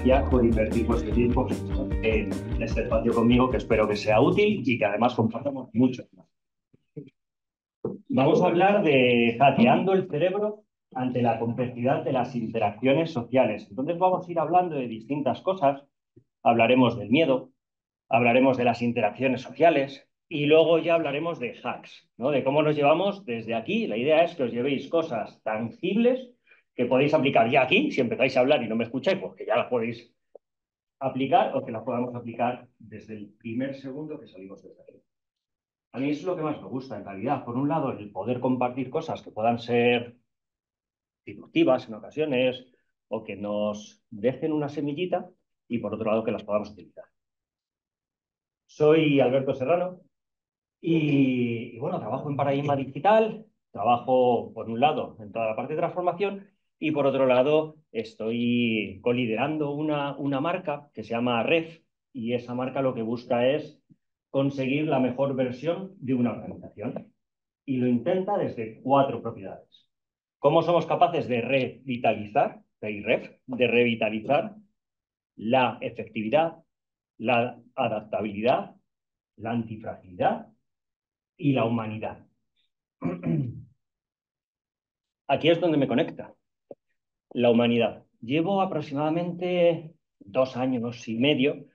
gracias por invertir vuestro tiempo en este espacio conmigo, que espero que sea útil y que además compartamos mucho. Vamos a hablar de hackeando el cerebro ante la complejidad de las interacciones sociales. Entonces vamos a ir hablando de distintas cosas. Hablaremos del miedo, hablaremos de las interacciones sociales y luego ya hablaremos de hacks, ¿no? De cómo nos llevamos desde aquí. La idea es que os llevéis cosas tangibles que podéis aplicar ya aquí. Si empezáis a hablar y no me escucháis, pues que ya las podéis aplicar o que las podamos aplicar desde el primer segundo que salimos de aquí. A mí es lo que más me gusta, en realidad. Por un lado, el poder compartir cosas que puedan ser disruptivas en ocasiones o que nos dejen una semillita y por otro lado que las podamos utilizar. Soy Alberto Serrano y bueno, trabajo en Paradigma Digital, trabajo por un lado en toda la parte de transformación y por otro lado estoy coliderando una marca que se llama Ref y esa marca lo que busca es conseguir la mejor versión de una organización y lo intenta desde 4 propiedades. ¿Cómo somos capaces de revitalizar, de revitalizar la efectividad, la adaptabilidad, la antifragilidad y la humanidad? Aquí es donde me conecta la humanidad. Llevo aproximadamente 2 años y medio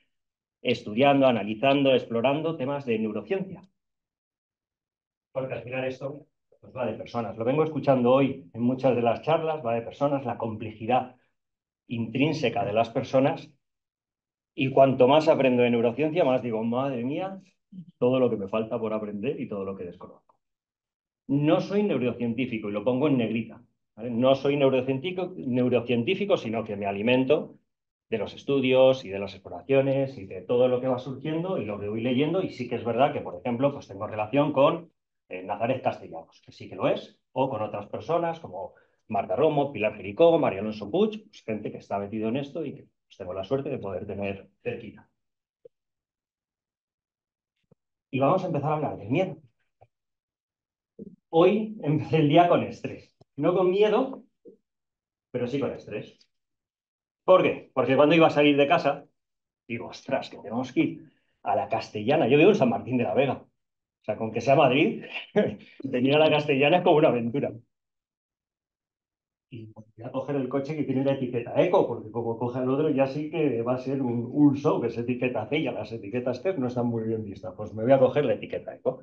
estudiando, analizando, explorando temas de neurociencia. Porque al final esto pues, va de personas. Lo vengo escuchando hoy en muchas de las charlas, va de personas, la complejidad intrínseca de las personas. Y cuanto más aprendo de neurociencia, más digo, madre mía, todo lo que me falta por aprender y todo lo que desconozco. No soy neurocientífico y lo pongo en negrita, ¿vale? No soy neurocientífico, sino que me alimento de los estudios y de las exploraciones y de todo lo que va surgiendo y lo que voy leyendo. Y sí que es verdad que, por ejemplo, pues tengo relación con Nazaret Castellanos, que sí que lo es, o con otras personas como Marta Romo, Pilar Jericó, María Alonso Puig, pues gente que está metido en esto y que pues, tengo la suerte de poder tener cerquita. Y vamos a empezar a hablar del miedo. Hoy empecé el día con estrés. No con miedo, pero sí con estrés. ¿Por qué? Porque cuando iba a salir de casa, digo, ostras, que tenemos que ir a la Castellana. Yo vivo en San Martín de la Vega. O sea, con que sea Madrid, venir a la Castellana es como una aventura. Y voy a coger el coche que tiene la etiqueta eco, porque como coge el otro ya sí que va a ser un show, que es etiqueta C, y las etiquetas C no están muy bien vistas. Pues me voy a coger la etiqueta eco.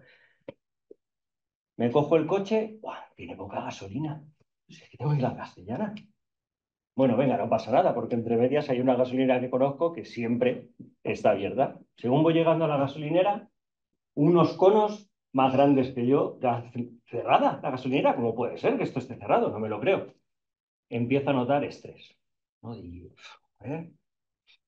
Me cojo el coche, ¡buah! Tiene poca gasolina. Si es que tengo que ir a la Castellana. Bueno, venga, no pasa nada, porque entre medias hay una gasolinera que conozco que siempre está abierta. Según voy llegando a la gasolinera, unos conos más grandes que yo, cerrada la gasolinera. ¿Cómo puede ser que esto esté cerrado? No me lo creo. Empiezo a notar estrés. ¿No? Digo,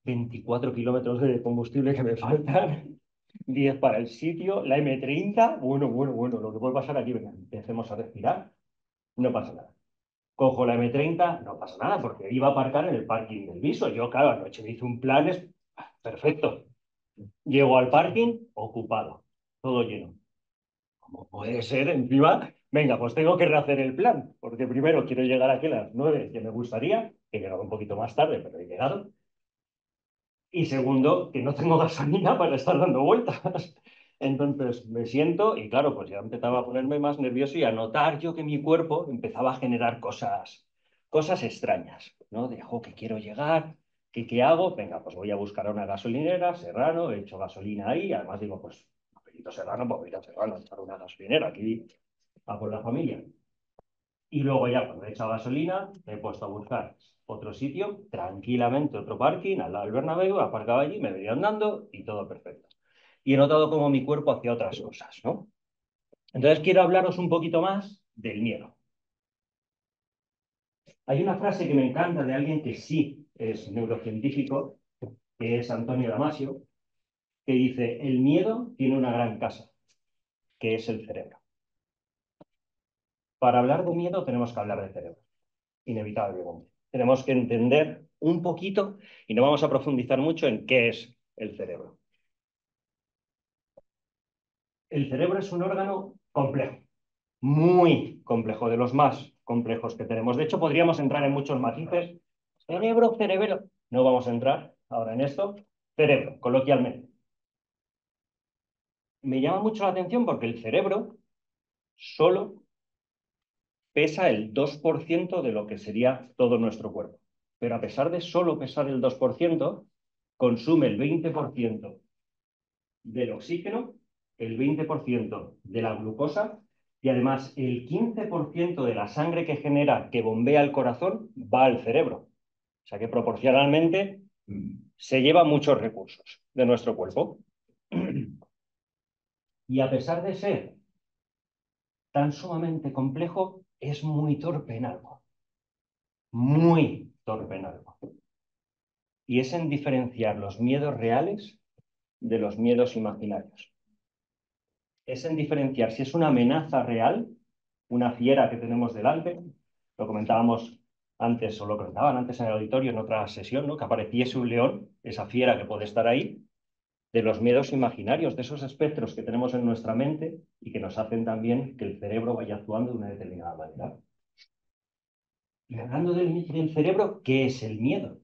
24 kilómetros de combustible que me faltan, 10 para el sitio, la M30. Bueno, lo que puede pasar aquí, venga, empecemos a respirar, no pasa nada. Cojo la M30, no pasa nada, porque iba a aparcar en el parking del Viso. Yo, claro, anoche me hice un plan, es perfecto. Llego al parking, ocupado, todo lleno. ¿Cómo puede ser? Encima, venga, pues tengo que rehacer el plan, porque primero quiero llegar aquí a las 9, que me gustaría, que he llegado un poquito más tarde, pero he llegado. Y segundo, que no tengo gasolina para estar dando vueltas. Entonces me siento y claro, pues ya empezaba a ponerme más nervioso y a notar yo que mi cuerpo empezaba a generar cosas extrañas, ¿no? Dejo que quiero llegar, que qué hago, venga, pues voy a buscar a una gasolinera, Serrano, he hecho gasolina ahí, además digo, pues, apellido Serrano, pues voy a Serrano a echar una gasolinera, aquí a por la familia. Y luego ya cuando he echado gasolina, me he puesto a buscar otro sitio, tranquilamente otro parking, al lado del Bernabéu, aparcaba allí, me venía andando y todo perfecto. Y he notado cómo mi cuerpo hacía otras cosas, ¿no? Entonces quiero hablaros un poquito más del miedo. Hay una frase que me encanta de alguien que sí es neurocientífico, que es Antonio Damasio, que dice, el miedo tiene una gran casa, que es el cerebro. Para hablar de miedo tenemos que hablar de cerebro, inevitablemente. Tenemos que entender un poquito y no vamos a profundizar mucho en qué es el cerebro. El cerebro es un órgano complejo, muy complejo, de los más complejos que tenemos. De hecho, podríamos entrar en muchos matices. Cerebro, cerebelo. No vamos a entrar ahora en esto. Cerebro, coloquialmente. Me llama mucho la atención porque el cerebro solo pesa el 2% de lo que sería todo nuestro cuerpo. Pero a pesar de solo pesar el 2%, consume el 20% del oxígeno, el 20% de la glucosa y además el 15% de la sangre que genera, que bombea el corazón, va al cerebro. O sea que proporcionalmente se lleva muchos recursos de nuestro cuerpo. Y a pesar de ser tan sumamente complejo, es muy torpe en algo. Muy torpe en algo. Y es en diferenciar los miedos reales de los miedos imaginarios. Es en diferenciar si es una amenaza real, una fiera que tenemos delante, lo comentábamos antes, o lo comentaban antes en el auditorio en otra sesión, ¿no? Que apareciese un león, esa fiera que puede estar ahí, de los miedos imaginarios, de esos espectros que tenemos en nuestra mente y que nos hacen también que el cerebro vaya actuando de una determinada manera. Y hablando del cerebro, ¿qué es el miedo?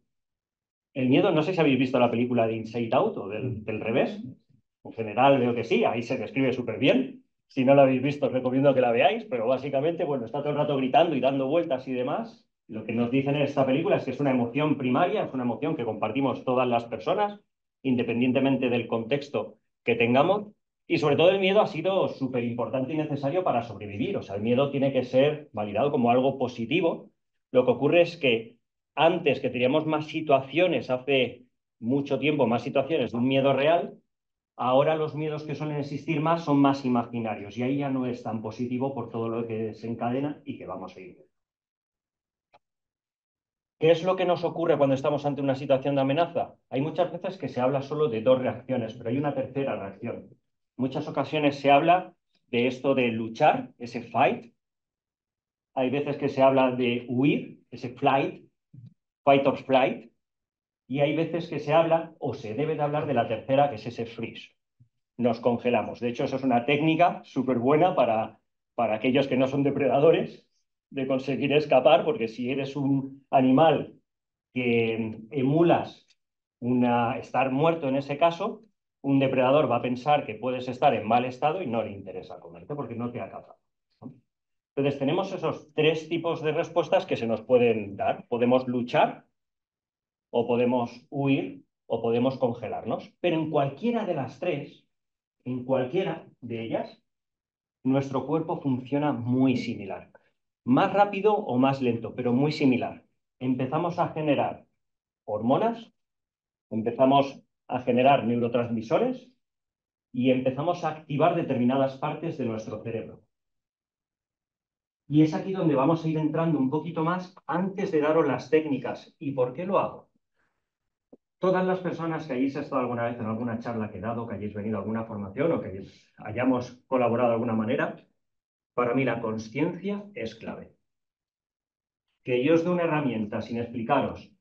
El miedo, no sé si habéis visto la película de Inside Out o del revés. En general veo que sí, ahí se describe súper bien. Si no la habéis visto, os recomiendo que la veáis, pero básicamente, bueno, está todo el rato gritando y dando vueltas y demás. Lo que nos dicen en esta película es que es una emoción primaria, es una emoción que compartimos todas las personas, independientemente del contexto que tengamos. Y sobre todo el miedo ha sido súper importante y necesario para sobrevivir. O sea, el miedo tiene que ser validado como algo positivo. Lo que ocurre es que antes que teníamos más situaciones, hace mucho tiempo, más situaciones de un miedo real, ahora los miedos que suelen existir más son más imaginarios y ahí ya no es tan positivo por todo lo que desencadena y que vamos a ir. ¿Qué es lo que nos ocurre cuando estamos ante una situación de amenaza? Hay muchas veces que se habla solo de dos reacciones, pero hay una tercera reacción. Muchas ocasiones se habla de esto de luchar, ese fight. Hay veces que se habla de huir, ese flight, fight or flight. Y hay veces que se habla o se debe de hablar de la tercera, que es ese freeze. Nos congelamos. De hecho, eso es una técnica súper buena para aquellos que no son depredadores de conseguir escapar, porque si eres un animal que emulas estar muerto en ese caso, un depredador va a pensar que puedes estar en mal estado y no le interesa comerte porque no te ha cazado. Entonces, tenemos esos tres tipos de respuestas que se nos pueden dar. Podemos luchar, o podemos huir, o podemos congelarnos. Pero en cualquiera de las tres, en cualquiera de ellas, nuestro cuerpo funciona muy similar. Más rápido o más lento, pero muy similar. Empezamos a generar hormonas, empezamos a generar neurotransmisores y empezamos a activar determinadas partes de nuestro cerebro. Y es aquí donde vamos a ir entrando un poquito más antes de daros las técnicas. ¿Y por qué lo hago? Todas las personas que hayáis estado alguna vez en alguna charla que he dado, que hayáis venido a alguna formación o que hayamos colaborado de alguna manera, para mí la consciencia es clave. Que yo os dé una herramienta sin explicaros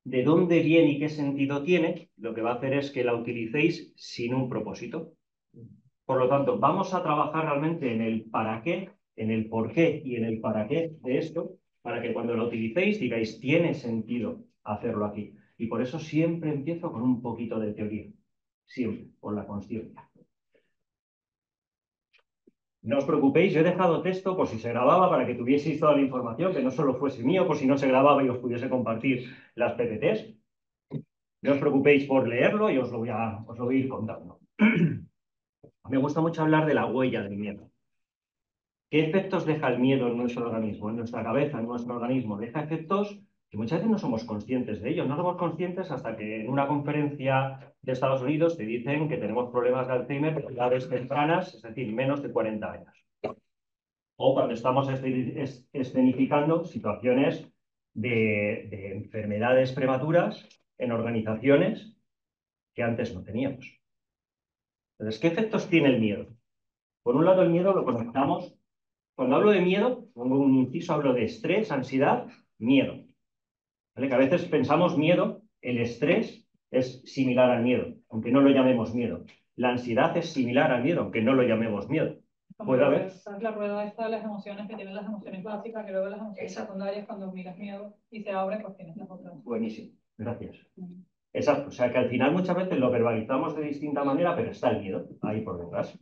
de dónde viene y qué sentido tiene, lo que va a hacer es que la utilicéis sin un propósito. Por lo tanto, vamos a trabajar realmente en el para qué, en el por qué y en el para qué de esto, para que cuando lo utilicéis digáis, tiene sentido hacerlo aquí. Y por eso siempre empiezo con un poquito de teoría, siempre, con la consciencia. No os preocupéis, yo he dejado texto por si se grababa para que tuvieseis toda la información, que no solo fuese mío, por si no se grababa y os pudiese compartir las PPTs. No os preocupéis por leerlo y os lo voy a ir contando. Me gusta mucho hablar de la huella del miedo. ¿Qué efectos deja el miedo en nuestro organismo, en nuestra cabeza, en nuestro organismo? Deja efectos que muchas veces no somos conscientes de ellos. No somos conscientes hasta que en una conferencia de Estados Unidos te dicen que tenemos problemas de Alzheimer a edades tempranas, es decir, menos de 40 años. O cuando estamos escenificando situaciones de enfermedades prematuras en organizaciones que antes no teníamos. Entonces, ¿qué efectos tiene el miedo? Por un lado, el miedo lo conectamos. Cuando hablo de miedo, pongo un inciso, hablo de estrés, ansiedad, miedo. ¿Vale? Que a veces pensamos miedo, el estrés es similar al miedo, aunque no lo llamemos miedo. La ansiedad es similar al miedo, aunque no lo llamemos miedo. ¿Puede haber? Es la rueda esta de las emociones que tienen las emociones básicas, que luego las emociones Exacto. secundarias, cuando miras miedo y se abre, pues tienes las otras. Buenísimo. Gracias. Exacto, o sea que al final muchas veces lo verbalizamos de distinta manera, pero está el miedo ahí por detrás.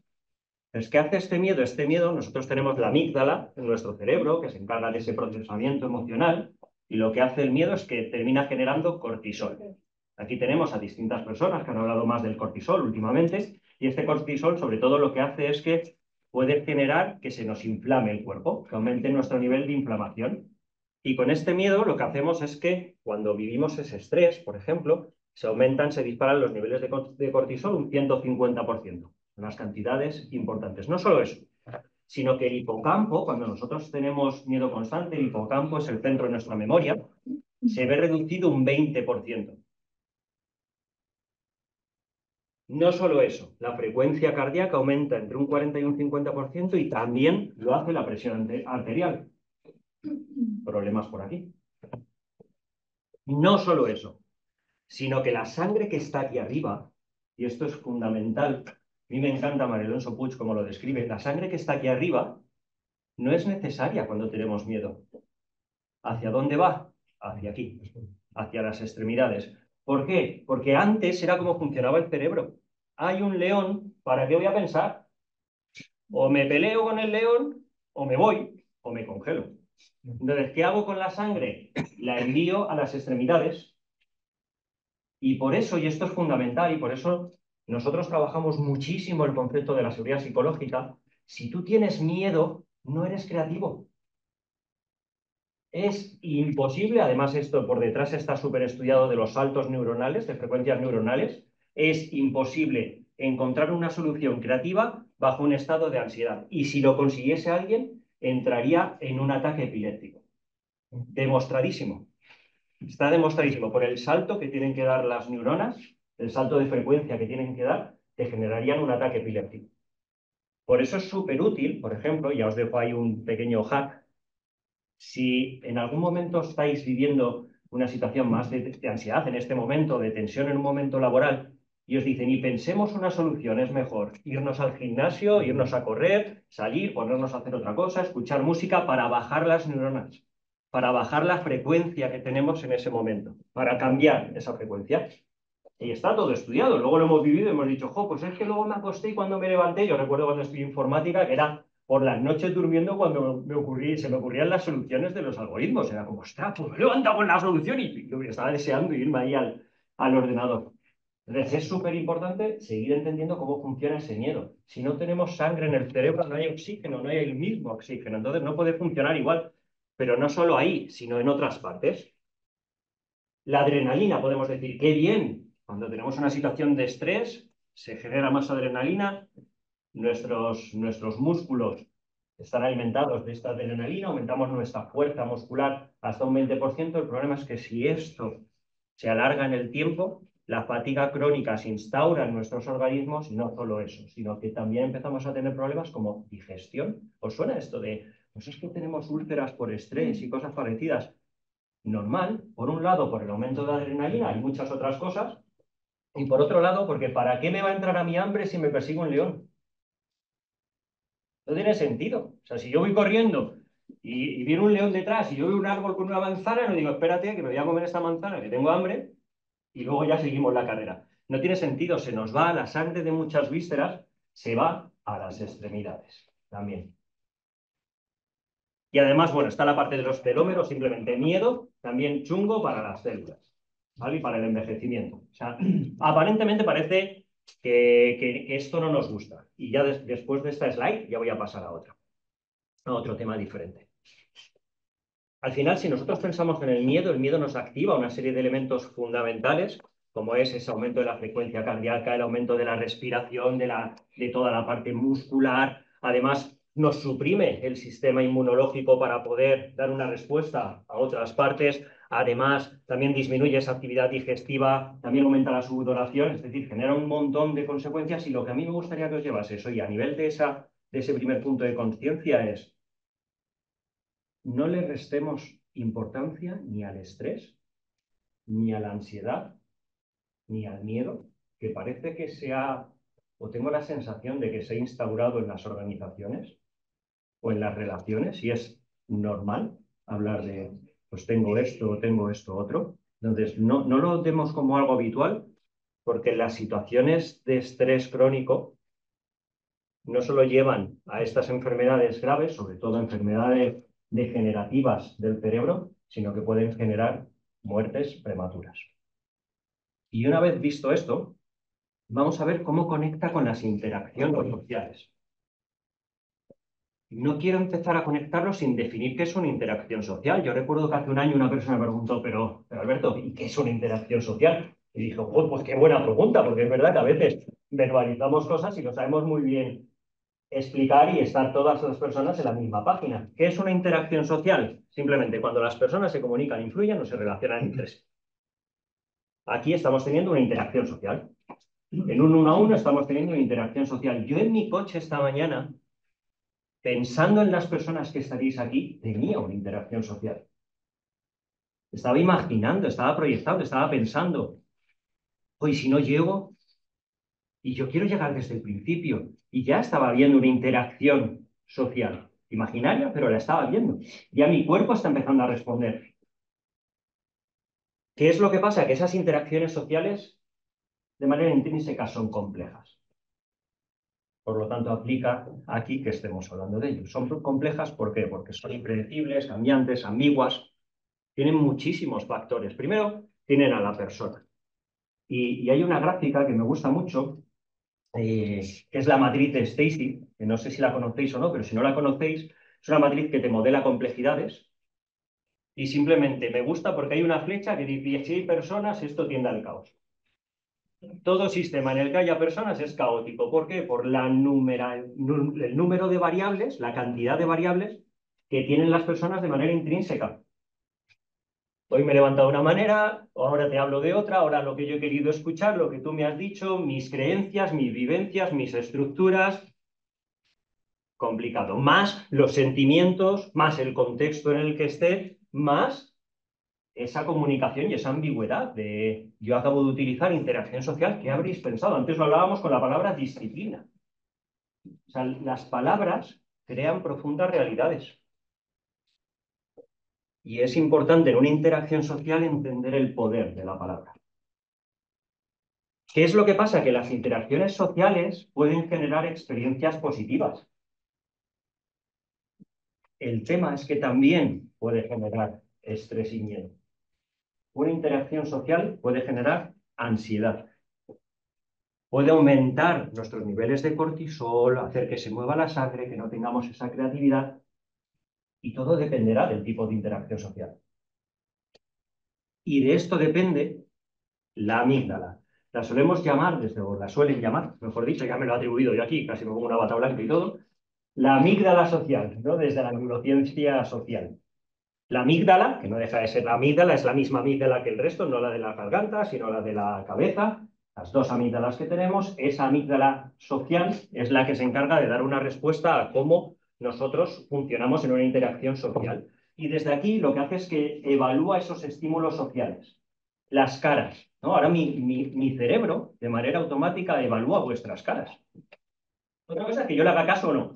Entonces, ¿qué hace este miedo? Este miedo, nosotros tenemos la amígdala en nuestro cerebro, que se encarga de ese procesamiento emocional, y lo que hace el miedo es que termina generando cortisol. Aquí tenemos a distintas personas que han hablado más del cortisol últimamente, y este cortisol sobre todo lo que hace es que puede generar que se nos inflame el cuerpo, que aumente nuestro nivel de inflamación. Y con este miedo lo que hacemos es que cuando vivimos ese estrés, por ejemplo, se disparan los niveles de cortisol un 150%. Unas cantidades importantes. No solo eso, sino que el hipocampo, cuando nosotros tenemos miedo constante, el hipocampo es el centro de nuestra memoria, se ve reducido un 20%. No solo eso, la frecuencia cardíaca aumenta entre un 40 y un 50% y también lo hace la presión arterial. Problemas por aquí. No solo eso, sino que la sangre que está aquí arriba, y esto es fundamental, a mí me encanta María Alonso Puig como lo describe, la sangre que está aquí arriba no es necesaria cuando tenemos miedo. ¿Hacia dónde va? Hacia aquí, hacia las extremidades. ¿Por qué? Porque antes era como funcionaba el cerebro. Hay un león, ¿para qué voy a pensar? O me peleo con el león, o me voy, o me congelo. Entonces, ¿qué hago con la sangre? La envío a las extremidades. Y por eso, y esto es fundamental, y por eso nosotros trabajamos muchísimo el concepto de la seguridad psicológica, si tú tienes miedo, no eres creativo. Es imposible, además esto por detrás está súper estudiado de los saltos neuronales, de frecuencias neuronales, es imposible encontrar una solución creativa bajo un estado de ansiedad. Y si lo consiguiese alguien, entraría en un ataque epiléptico. Demostradísimo. Está demostradísimo por el salto que tienen que dar las neuronas, el salto de frecuencia que tienen que dar, te generarían un ataque epiléptico. Por eso es súper útil, por ejemplo, ya os dejo ahí un pequeño hack, si en algún momento estáis viviendo una situación más de ansiedad en este momento, de tensión en un momento laboral, y os dicen, y pensemos una solución, es mejor irnos al gimnasio, irnos a correr, salir, ponernos a hacer otra cosa, escuchar música para bajar las neuronas, para bajar la frecuencia que tenemos en ese momento, para cambiar esa frecuencia. Y está todo estudiado, luego lo hemos vivido y hemos dicho, jo, pues es que luego me acosté y cuando me levanté, yo recuerdo cuando estudié informática, que era por las noches durmiendo cuando se me ocurrían las soluciones de los algoritmos. Era como, ostras, pues me levanto con la solución y yo estaba deseando irme ahí al ordenador. Entonces es súper importante seguir entendiendo cómo funciona ese miedo. Si no tenemos sangre en el cerebro, no hay oxígeno, no hay el mismo oxígeno, entonces no puede funcionar igual. Pero no solo ahí, sino en otras partes. La adrenalina, podemos decir, qué bien. Cuando tenemos una situación de estrés, se genera más adrenalina, nuestros músculos están alimentados de esta adrenalina, aumentamos nuestra fuerza muscular hasta un 20%. El problema es que si esto se alarga en el tiempo, la fatiga crónica se instaura en nuestros organismos, y no solo eso, sino que también empezamos a tener problemas como digestión. ¿Os suena esto de, pues es que tenemos úlceras por estrés y cosas parecidas? Normal, por un lado por el aumento de adrenalina y muchas otras cosas, y por otro lado porque ¿para qué me va a entrar a mi hambre si me persigue un león? No tiene sentido. O sea, si yo voy corriendo y viene un león detrás y yo veo un árbol con una manzana, no digo, espérate, que me voy a comer esta manzana, que tengo hambre, y luego ya seguimos la carrera. No tiene sentido, se nos va la sangre de muchas vísceras, se va a las extremidades también. Y además, bueno, está la parte de los telómeros, simplemente miedo, también chungo para las células, ¿vale? Y para el envejecimiento. O sea, aparentemente parece que esto no nos gusta. Y ya después de esta slide ya voy a pasar a otro tema diferente. Al final, si nosotros pensamos en el miedo nos activa una serie de elementos fundamentales, como es ese aumento de la frecuencia cardíaca, el aumento de la respiración, de toda la parte muscular. Además, nos suprime el sistema inmunológico para poder dar una respuesta a otras partes. Además, también disminuye esa actividad digestiva, también aumenta la sudoración, es decir, genera un montón de consecuencias. Y lo que a mí me gustaría que os llevase eso, y a nivel de ese primer punto de conciencia, es no le restemos importancia ni al estrés, ni a la ansiedad, ni al miedo, que parece que o tengo la sensación de que se ha instaurado en las organizaciones o en las relaciones, y es normal hablar de, pues tengo esto otro. Entonces, no lo demos como algo habitual, porque las situaciones de estrés crónico no solo llevan a estas enfermedades graves, sobre todo enfermedades degenerativas del cerebro, sino que pueden generar muertes prematuras. Y una vez visto esto, vamos a ver cómo conecta con las interacciones sociales. No quiero empezar a conectarlo sin definir qué es una interacción social. Yo recuerdo que hace un año una persona me preguntó, pero Alberto, ¿y qué es una interacción social? Y dije, oh, pues qué buena pregunta, porque es verdad que a veces verbalizamos cosas y no sabemos muy bien explicar y estar todas las personas en la misma página. ¿Qué es una interacción social? Simplemente cuando las personas se comunican, influyen o se relacionan entre sí. Aquí estamos teniendo una interacción social. En un 1 a 1 estamos teniendo una interacción social. Yo en mi coche esta mañana, pensando en las personas que estaréis aquí, tenía una interacción social. Estaba imaginando, estaba proyectando, estaba pensando, hoy si no llego, y yo quiero llegar desde el principio, y ya estaba viendo una interacción social, imaginaria, pero la estaba viendo. Ya mi cuerpo está empezando a responder. ¿Qué es lo que pasa? Que esas interacciones sociales, de manera intrínseca, son complejas. Por lo tanto, aplica aquí que estemos hablando de ellos. Son complejas, ¿por qué? Porque son impredecibles, cambiantes, ambiguas, tienen muchísimos factores. Primero, tienen a la persona. Y hay una gráfica que me gusta mucho, que es la matriz de Stacy, que no sé si la conocéis o no, pero si no la conocéis, es una matriz que te modela complejidades y simplemente me gusta porque hay una flecha que dice, si hay personas, esto tiende al caos. Todo sistema en el que haya personas es caótico. ¿Por qué? Por el número de variables, la cantidad de variables que tienen las personas de manera intrínseca. Hoy me he levantado de una manera, ahora te hablo de otra, ahora lo que yo he querido escuchar, lo que tú me has dicho, mis creencias, mis vivencias, mis estructuras. Complicado. Más los sentimientos, más el contexto en el que esté, más esa comunicación y esa ambigüedad de yo acabo de utilizar interacción social. ¿Qué habréis pensado? Antes lo hablábamos con la palabra disciplina. O sea, las palabras crean profundas realidades. Y es importante en una interacción social entender el poder de la palabra. ¿Qué es lo que pasa? Que las interacciones sociales pueden generar experiencias positivas. El tema es que también puede generar estrés y miedo. Una interacción social puede generar ansiedad. Puede aumentar nuestros niveles de cortisol, hacer que se mueva la sangre, que no tengamos esa creatividad. Y todo dependerá del tipo de interacción social. Y de esto depende la amígdala. La solemos llamar, o la suelen llamar, mejor dicho, ya me lo he atribuido yo aquí, casi me pongo una bata blanca y todo, la amígdala social, ¿no? Desde la neurociencia social. La amígdala, que no deja de ser la amígdala, es la misma amígdala que el resto, no la de la garganta, sino la de la cabeza. Las dos amígdalas que tenemos, esa amígdala social es la que se encarga de dar una respuesta a cómo nosotros funcionamos en una interacción social. Y desde aquí lo que hace es que evalúa esos estímulos sociales. Las caras, ¿no? Ahora mi cerebro, de manera automática, evalúa vuestras caras. Otra cosa es que yo le haga caso o no,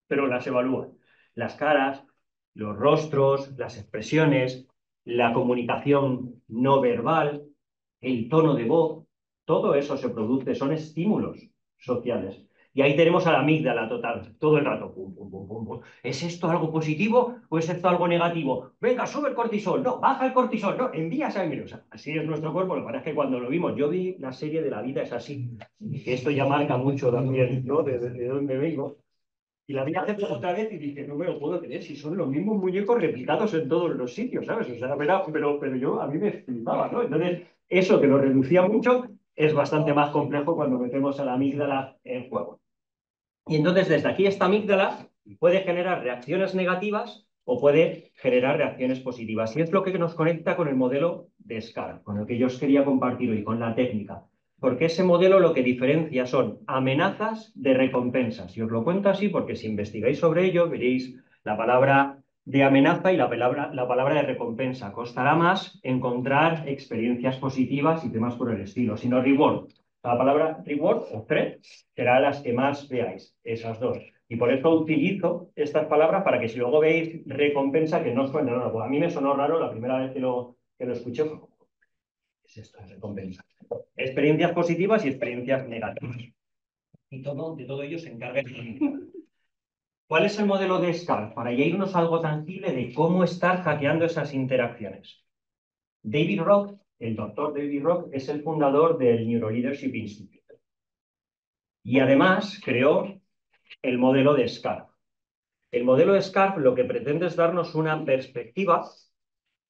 pero las evalúa. Las caras, los rostros, las expresiones, la comunicación no verbal, el tono de voz, todo eso se produce, son estímulos sociales. Y ahí tenemos a la amígdala total, todo el rato. Pum, pum, pum, pum, pum. ¿Es esto algo positivo o es esto algo negativo? Venga, sube el cortisol, no, baja el cortisol, no, envía sangre. O sea, así es nuestro cuerpo. Lo que pasa es que cuando lo vimos, yo vi la serie de La vida es así, que esto ya marca mucho también, ¿no? De dónde vengo. Y la vi hace poco otra vez y dije, no me lo puedo creer si son los mismos muñecos replicados en todos los sitios, ¿sabes? O sea, pero yo a mí me flipaba, ¿no? Entonces, eso que lo reducía mucho es bastante más complejo cuando metemos a la amígdala en juego. Y entonces, desde aquí, esta amígdala puede generar reacciones negativas o puede generar reacciones positivas. Y es lo que nos conecta con el modelo de SCAR, con el que yo os quería compartir hoy, con la técnica. Porque ese modelo lo que diferencia son amenazas de recompensas. Y os lo cuento así porque si investigáis sobre ello veréis la palabra de amenaza y la palabra de recompensa. Costará más encontrar experiencias positivas y temas por el estilo, sino reward. La palabra reward o threat será las que más veáis, esas dos. Y por eso utilizo estas palabras para que si luego veis recompensa que no suene raro. Pues a mí me sonó raro la primera vez que lo escuché. Es esto, es recompensa. Experiencias positivas y experiencias negativas. Y de todo ello se encarga. ¿Cuál es el modelo de SCAR? Para ya irnos a algo tangible de cómo estar hackeando esas interacciones. David Rock, el doctor David Rock, es el fundador del Neuroleadership Institute. Y además creó el modelo de SCAR. El modelo de SCAR lo que pretende es darnos una perspectiva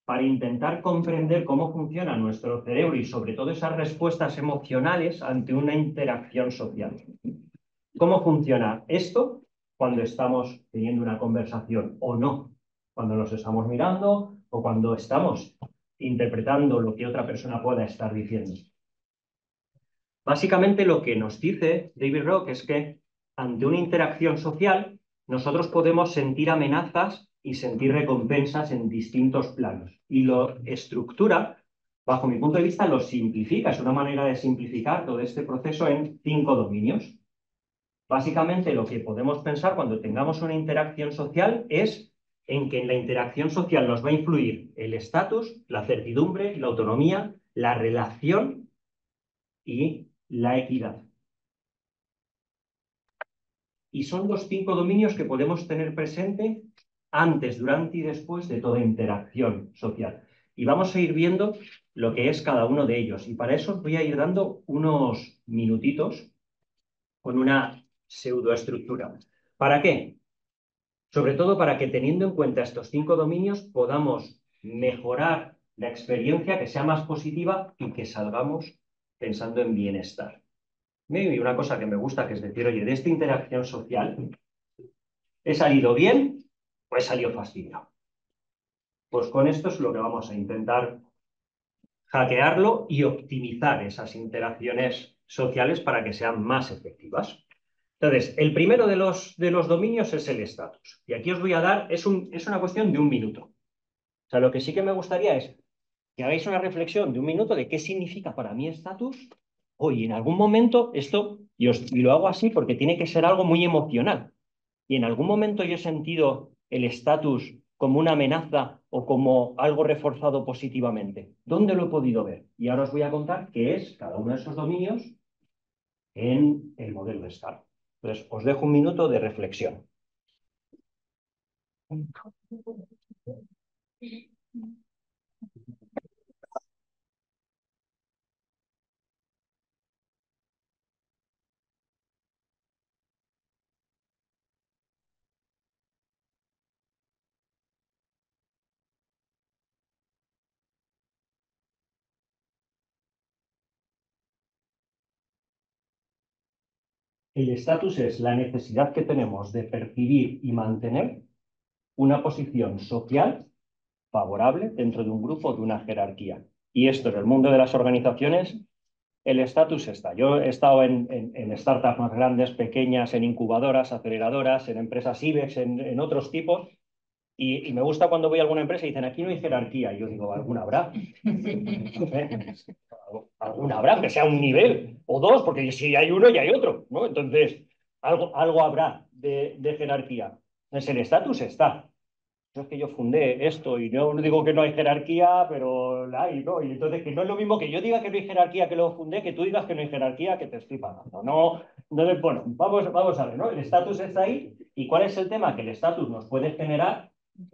para intentar comprender cómo funciona nuestro cerebro y sobre todo esas respuestas emocionales ante una interacción social. ¿Cómo funciona esto cuando estamos teniendo una conversación o no? Cuando nos estamos mirando o cuando estamos interpretando lo que otra persona pueda estar diciendo. Básicamente lo que nos dice David Rock es que ante una interacción social nosotros podemos sentir amenazas y sentir recompensas en distintos planos. Y lo estructura, bajo mi punto de vista, lo simplifica. Es una manera de simplificar todo este proceso en 5 dominios. Básicamente lo que podemos pensar cuando tengamos una interacción social es en que en la interacción social nos va a influir el estatus, la certidumbre, la autonomía, la relación y la equidad. Y son los 5 dominios que podemos tener presente antes, durante y después de toda interacción social. Y vamos a ir viendo lo que es cada uno de ellos. Y para eso os voy a ir dando unos minutitos con una pseudoestructura. ¿Para qué? Sobre todo para que teniendo en cuenta estos 5 dominios podamos mejorar la experiencia, que sea más positiva y que salgamos pensando en bienestar. Y una cosa que me gusta, que es decir, oye, de esta interacción social, ¿he salido bien o he salido fastidiado? Pues con esto es lo que vamos a intentar hackearlo y optimizar esas interacciones sociales para que sean más efectivas. Entonces, el primero de los dominios es el estatus. Y aquí os voy a dar, es una cuestión de 1 minuto. O sea, lo que sí que me gustaría es que hagáis una reflexión de 1 minuto de qué significa para mí estatus. Oye, en algún momento esto, y lo hago así porque tiene que ser algo muy emocional. Y en algún momento yo he sentido el estatus como una amenaza o como algo reforzado positivamente. ¿Dónde lo he podido ver? Y ahora os voy a contar qué es cada uno de esos dominios en el modelo de SCAR. Entonces, os dejo 1 minuto de reflexión. El estatus es la necesidad que tenemos de percibir y mantener una posición social favorable dentro de un grupo o de una jerarquía. Y esto en el mundo de las organizaciones, el estatus está. Yo he estado en startups más grandes, pequeñas, en incubadoras, aceleradoras, en empresas IBEX, en otros tipos. Y me gusta cuando voy a alguna empresa y dicen, aquí no hay jerarquía. Y yo digo, ¿alguna habrá? Alguna habrá, que sea un nivel o 2, porque si hay uno ya hay otro, ¿no? Entonces, algo habrá de jerarquía. Entonces, el estatus está. No es que yo fundé esto y no digo que no hay jerarquía, pero la hay, ¿no? Y entonces que no es lo mismo que yo diga que no hay jerarquía que lo fundé, que tú digas que no hay jerarquía que te estoy pagando. No, bueno, vamos a ver, ¿no? El estatus está ahí. ¿Y cuál es el tema? Que el estatus nos puede generar,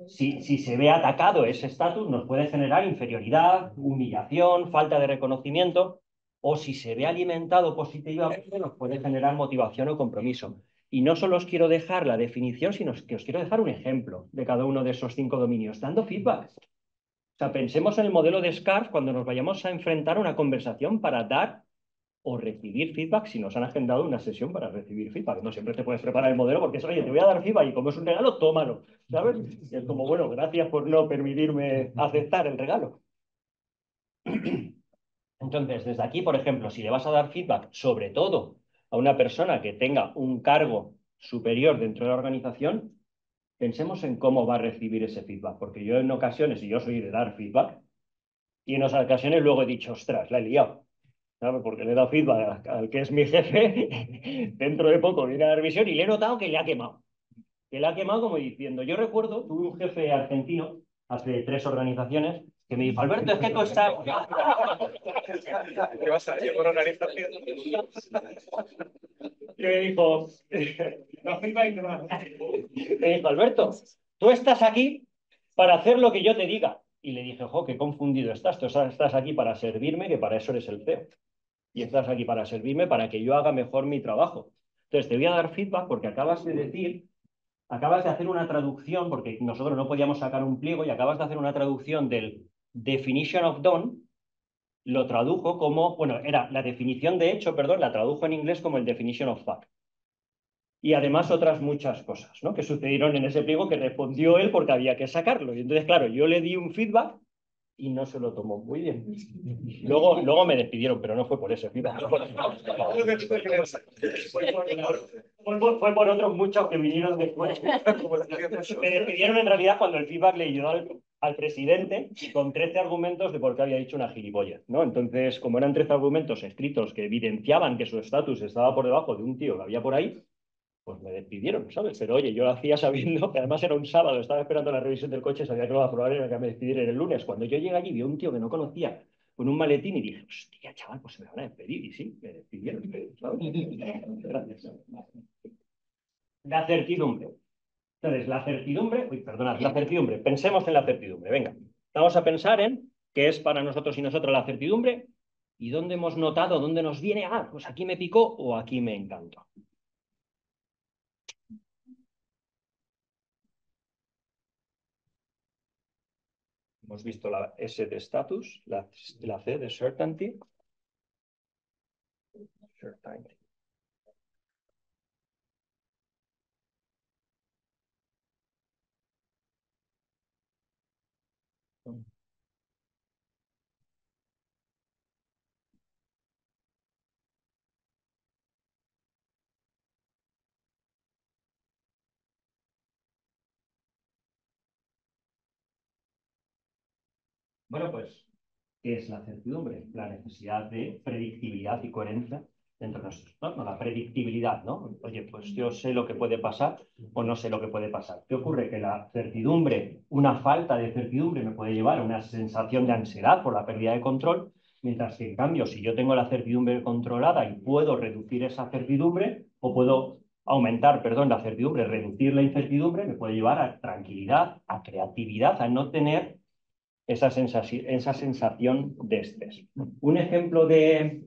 si se ve atacado ese estatus, nos puede generar inferioridad, humillación, falta de reconocimiento, o si se ve alimentado positivamente, nos puede generar motivación o compromiso. Y no solo os quiero dejar la definición, sino que os quiero dejar un ejemplo de cada uno de esos 5 dominios, dando feedback. O sea, pensemos en el modelo de SCARF cuando nos vayamos a enfrentar a una conversación para dar o recibir feedback si nos han agendado una sesión para recibir feedback. No siempre te puedes preparar el modelo porque es, oye, te voy a dar feedback y como es un regalo, tómalo, ¿sabes? Y es como, bueno, gracias por no permitirme aceptar el regalo. Entonces, desde aquí, por ejemplo, si le vas a dar feedback, sobre todo a una persona que tenga un cargo superior dentro de la organización, pensemos en cómo va a recibir ese feedback, porque yo en ocasiones, y yo soy de dar feedback, y en otras ocasiones luego he dicho, ostras, la he liado, ¿sabes? Porque le he dado feedback al que es mi jefe, dentro de poco viene a la revisión y le he notado que le ha quemado. Que le ha quemado como diciendo, yo recuerdo, tuve un jefe argentino hace 3 organizaciones Que me dijo, Alberto, es que tú estás... ¿Qué vas a hacer con organización? Y me dijo, Alberto, tú estás aquí para hacer lo que yo te diga. Y le dije, ojo, qué confundido estás. Tú estás aquí para servirme, que para eso eres el CEO. Y estás aquí para servirme, para que yo haga mejor mi trabajo. Entonces, te voy a dar feedback porque acabas de hacer una traducción, porque nosotros no podíamos sacar un pliego, y acabas de hacer una traducción del definition of done, lo tradujo como, bueno, era la definición de hecho, perdón, la tradujo en inglés como el definition of fact. Y además otras muchas cosas, ¿no?, que sucedieron en ese pliego que respondió él porque había que sacarlo. Y entonces, claro, yo le di un feedback y no se lo tomó muy bien. Luego me despidieron, pero no fue por ese feedback. Fue por otros muchos que vinieron después. Me despidieron en realidad cuando el feedback le ayudó al presidente con 13 argumentos de por qué había dicho una gilipollas, ¿no? Entonces, como eran 13 argumentos escritos que evidenciaban que su estatus estaba por debajo de un tío que había por ahí, pues me despidieron, ¿sabes? Pero oye, yo lo hacía sabiendo que además era un sábado, estaba esperando la revisión del coche, sabía que lo probable era que me despidieran el lunes. Cuando yo llegué allí, vi a un tío que no conocía con un maletín y dije, hostia, chaval, pues se me van a despedir. Y sí, me despidieron, ¿sabes? Gracias. La certidumbre. Entonces, la certidumbre, perdonad, la certidumbre, pensemos en la certidumbre, venga. Vamos a pensar en qué es para nosotros y nosotras la certidumbre y dónde hemos notado, dónde nos viene, pues aquí me picó o aquí me encantó. Hemos visto la S de status, la C de certainty. Certainty. Bueno, pues, ¿qué es la certidumbre? La necesidad de predictibilidad y coherencia dentro de nosotros, ¿no? La predictibilidad, ¿no? Oye, pues yo sé lo que puede pasar o no sé lo que puede pasar. ¿Qué ocurre? Que la certidumbre, una falta de certidumbre me puede llevar a una sensación de ansiedad por la pérdida de control, mientras que en cambio, si yo tengo la certidumbre controlada y puedo reducir esa certidumbre o puedo aumentar, perdón, la certidumbre, reducir la incertidumbre, me puede llevar a tranquilidad, a creatividad, a no tener esa sensación de estrés. Un ejemplo de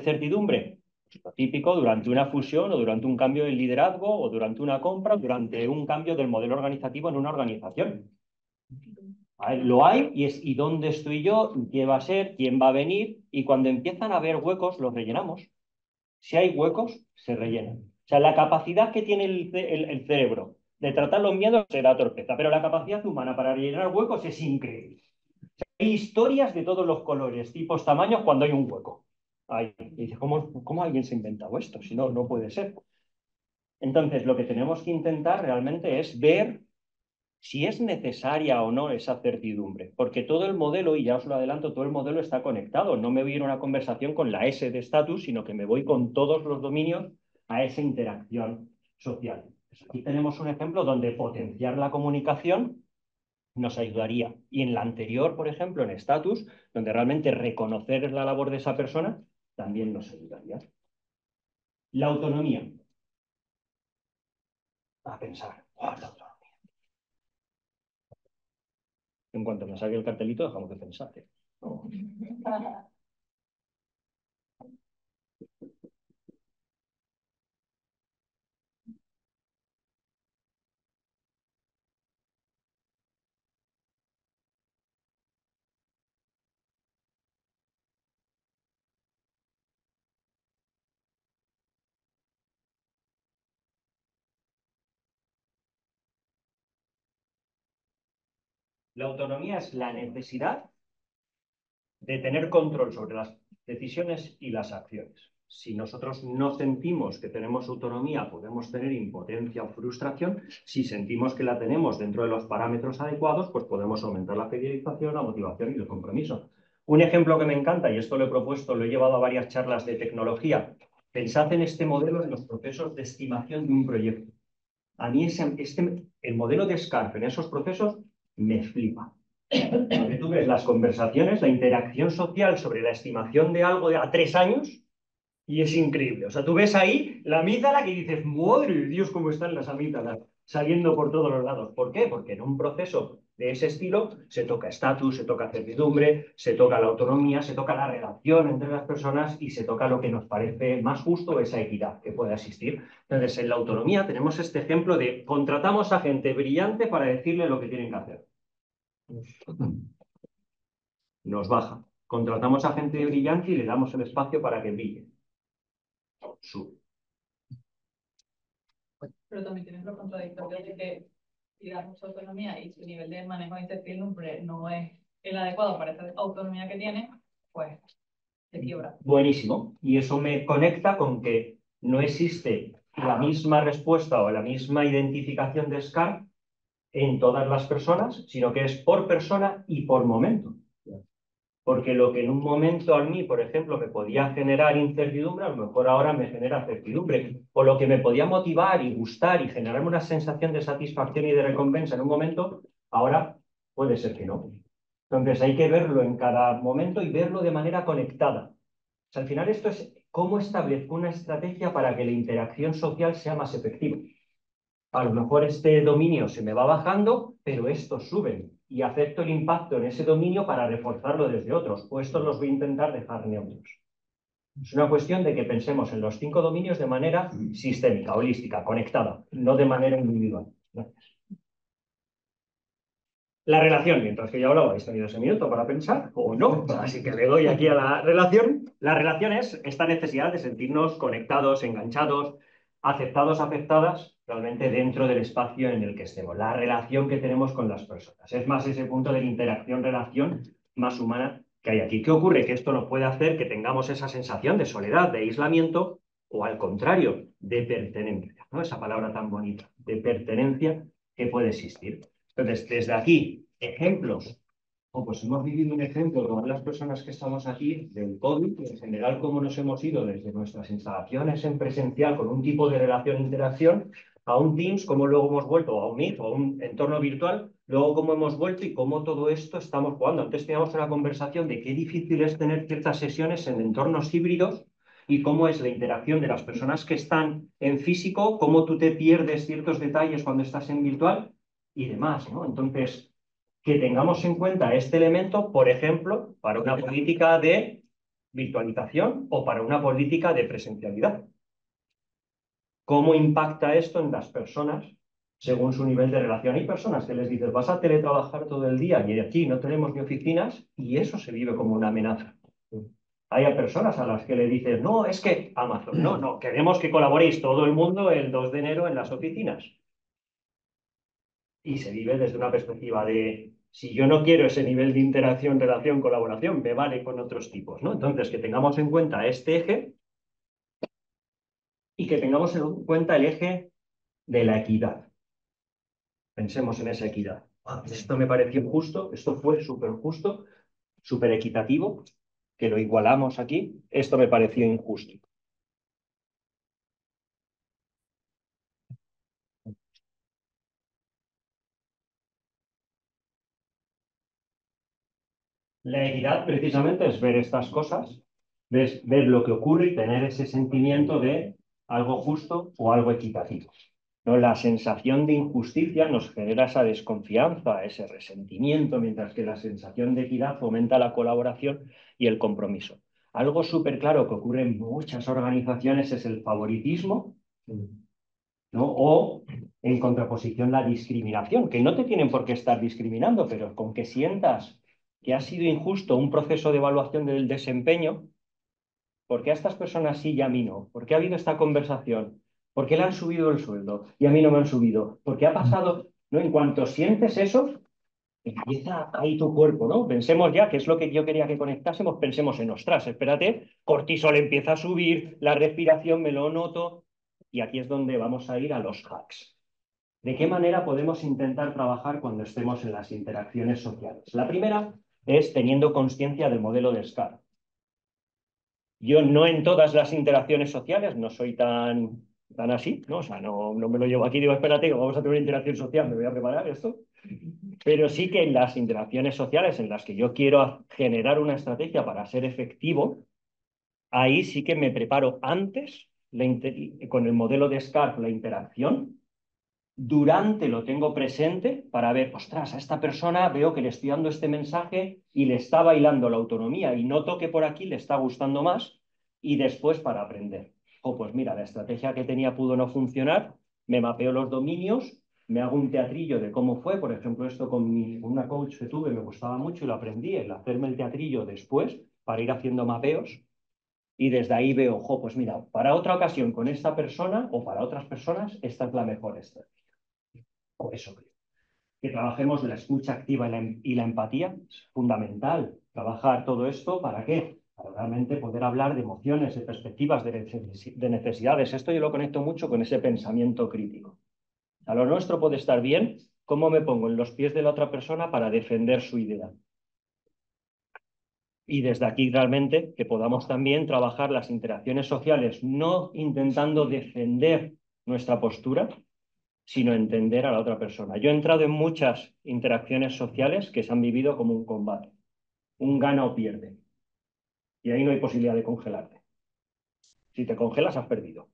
certidumbre, pues lo típico durante una fusión o durante un cambio de liderazgo o durante una compra, o durante un cambio del modelo organizativo en una organización. Lo hay y dónde estoy yo, qué va a ser, quién va a venir, y cuando empiezan a haber huecos, los rellenamos. Si hay huecos, se rellenan. O sea, la capacidad que tiene el cerebro de tratar los miedos será torpeza, pero la capacidad humana para rellenar huecos es increíble. Hay historias de todos los colores, tipos, tamaños cuando hay un hueco. Y dices, ¿cómo alguien se ha inventado esto? Si no, no puede ser. Entonces, lo que tenemos que intentar realmente es ver si es necesaria o no esa certidumbre, porque todo el modelo, y ya os lo adelanto, todo el modelo está conectado. No me voy a ir a una conversación con la S de estatus, sino que me voy con todos los dominios a esa interacción social. Pues aquí tenemos un ejemplo donde potenciar la comunicación nos ayudaría. Y en la anterior, por ejemplo, en estatus, donde realmente reconocer la labor de esa persona, también nos ayudaría. La autonomía. A pensar. La autonomía. En cuanto me salga el cartelito, dejamos de pensar. No. La autonomía es la necesidad de tener control sobre las decisiones y las acciones. Si nosotros no sentimos que tenemos autonomía, podemos tener impotencia o frustración. Si sentimos que la tenemos dentro de los parámetros adecuados, pues podemos aumentar la fidelización, la motivación y el compromiso. Un ejemplo que me encanta, y esto lo he propuesto, lo he llevado a varias charlas de tecnología. Pensad en este modelo en los procesos de estimación de un proyecto. A mí el modelo de SCARF en esos procesos me flipa. Porque tú ves las conversaciones, la interacción social sobre la estimación de algo a 3 años y es increíble. O sea, tú ves ahí la amígdala que dices, madre de Dios, cómo están las amígdalas saliendo por todos los lados. ¿Por qué? Porque en un proceso de ese estilo se toca estatus, se toca certidumbre, se toca la autonomía, se toca la relación entre las personas y se toca lo que nos parece más justo, esa equidad que puede existir. Entonces, en la autonomía tenemos este ejemplo de contratamos a gente brillante para decirle lo que tienen que hacer. Nos baja. Contratamos a gente brillante y le damos el espacio para que brille. Sube. Pero también tienes lo contradictorio de que si das mucha autonomía y su nivel de manejo de incertidumbre no es el adecuado para esa autonomía que tiene, pues se quiebra. Buenísimo. Y eso me conecta con que no existe la misma respuesta o la misma identificación de SCAR en todas las personas, sino que es por persona y por momento. Porque lo que en un momento a mí, por ejemplo, me podía generar incertidumbre, a lo mejor ahora me genera certidumbre. O lo que me podía motivar y gustar y generarme una sensación de satisfacción y de recompensa en un momento, ahora puede ser que no. Entonces hay que verlo en cada momento y verlo de manera conectada. O sea, al final esto es cómo establezco una estrategia para que la interacción social sea más efectiva. A lo mejor este dominio se me va bajando, pero estos suben y acepto el impacto en ese dominio para reforzarlo desde otros, o estos los voy a intentar dejar neutros. Es una cuestión de que pensemos en los 5 dominios de manera sistémica, holística, conectada, no de manera individual. Gracias. La relación, mientras que yo hablaba, habéis tenido ese minuto para pensar, o no, así que le doy aquí a la relación. La relación es esta necesidad de sentirnos conectados, enganchados, aceptados, aceptadas, realmente dentro del espacio en el que estemos. La relación que tenemos con las personas. Es más ese punto de interacción-relación más humana que hay aquí. ¿Qué ocurre? Que esto nos puede hacer que tengamos esa sensación de soledad, de aislamiento, o al contrario, de pertenencia, ¿no? Esa palabra tan bonita, de pertenencia que puede existir. Entonces, desde aquí, ejemplos. Pues hemos vivido un ejemplo, todas las personas que estamos aquí, del COVID, y en general cómo nos hemos ido desde nuestras instalaciones en presencial con un tipo de relación-interacción a un Teams, cómo luego hemos vuelto a un Meet o a un entorno virtual, luego cómo hemos vuelto y cómo todo esto estamos jugando. Antes teníamos una conversación de qué difícil es tener ciertas sesiones en entornos híbridos y cómo es la interacción de las personas que están en físico, cómo tú te pierdes ciertos detalles cuando estás en virtual y demás, ¿no? Entonces, que tengamos en cuenta este elemento, por ejemplo, para una política de virtualización o para una política de presencialidad. ¿Cómo impacta esto en las personas según su nivel de relación? Hay personas que les dices, vas a teletrabajar todo el día y aquí no tenemos ni oficinas y eso se vive como una amenaza. Hay personas a las que le dices, no, es que Amazon, no, queremos que colaboréis todo el mundo el 2 de enero en las oficinas. Y se vive desde una perspectiva de, si yo no quiero ese nivel de interacción, relación, colaboración, me vale con otros tipos, ¿no? Entonces, que tengamos en cuenta este eje y que tengamos en cuenta el eje de la equidad. Pensemos en esa equidad. Esto me pareció justo, esto fue súper justo, súper equitativo, que lo igualamos aquí. Esto me pareció injusto. La equidad precisamente es ver estas cosas, ver lo que ocurre y tener ese sentimiento de algo justo o algo equitativo. ¿No? La sensación de injusticia nos genera esa desconfianza, ese resentimiento, mientras que la sensación de equidad fomenta la colaboración y el compromiso. Algo súper claro que ocurre en muchas organizaciones es el favoritismo, ¿no? O en contraposición la discriminación, que no te tienen por qué estar discriminando, pero con que sientas que ha sido injusto un proceso de evaluación del desempeño, ¿por qué a estas personas sí y a mí no? ¿Por qué ha habido esta conversación? ¿Por qué le han subido el sueldo y a mí no me han subido? ¿Por qué ha pasado? ¿No? En cuanto sientes eso, empieza ahí tu cuerpo, ¿no? Pensemos ya, que es lo que yo quería que conectásemos, pensemos en, ostras, espérate, cortisol empieza a subir, la respiración me lo noto, y aquí es donde vamos a ir a los hacks. ¿De qué manera podemos intentar trabajar cuando estemos en las interacciones sociales? La primera es teniendo conciencia del modelo de SCAR. Yo no en todas las interacciones sociales, no soy tan así, ¿no? O sea, no me lo llevo aquí y digo, espérate, que vamos a tener una interacción social, me voy a preparar esto. Pero sí que en las interacciones sociales en las que yo quiero generar una estrategia para ser efectivo, ahí sí que me preparo antes con el modelo de SCARF, la interacción. Durante lo tengo presente para ver, ostras, a esta persona veo que le estoy dando este mensaje y le está bailando la autonomía y noto que por aquí le está gustando más y después para aprender. O pues mira, la estrategia que tenía pudo no funcionar, me mapeo los dominios, me hago un teatrillo de cómo fue, por ejemplo, esto con una coach que tuve me gustaba mucho y lo aprendí, el hacerme el teatrillo después para ir haciendo mapeos y desde ahí veo, ojo, pues mira, para otra ocasión con esta persona o para otras personas, esta es la mejor estrategia. O eso creo. Que trabajemos la escucha activa y la empatía. Es fundamental trabajar todo esto. ¿Para qué? Para realmente poder hablar de emociones, de perspectivas, de necesidades. Esto yo lo conecto mucho con ese pensamiento crítico. A lo nuestro puede estar bien. ¿Cómo me pongo en los pies de la otra persona para defender su idea? Y desde aquí realmente que podamos también trabajar las interacciones sociales, no intentando defender nuestra postura, sino entender a la otra persona. Yo he entrado en muchas interacciones sociales que se han vivido como un combate, un gana o pierde. Y ahí no hay posibilidad de congelarte. Si te congelas, has perdido.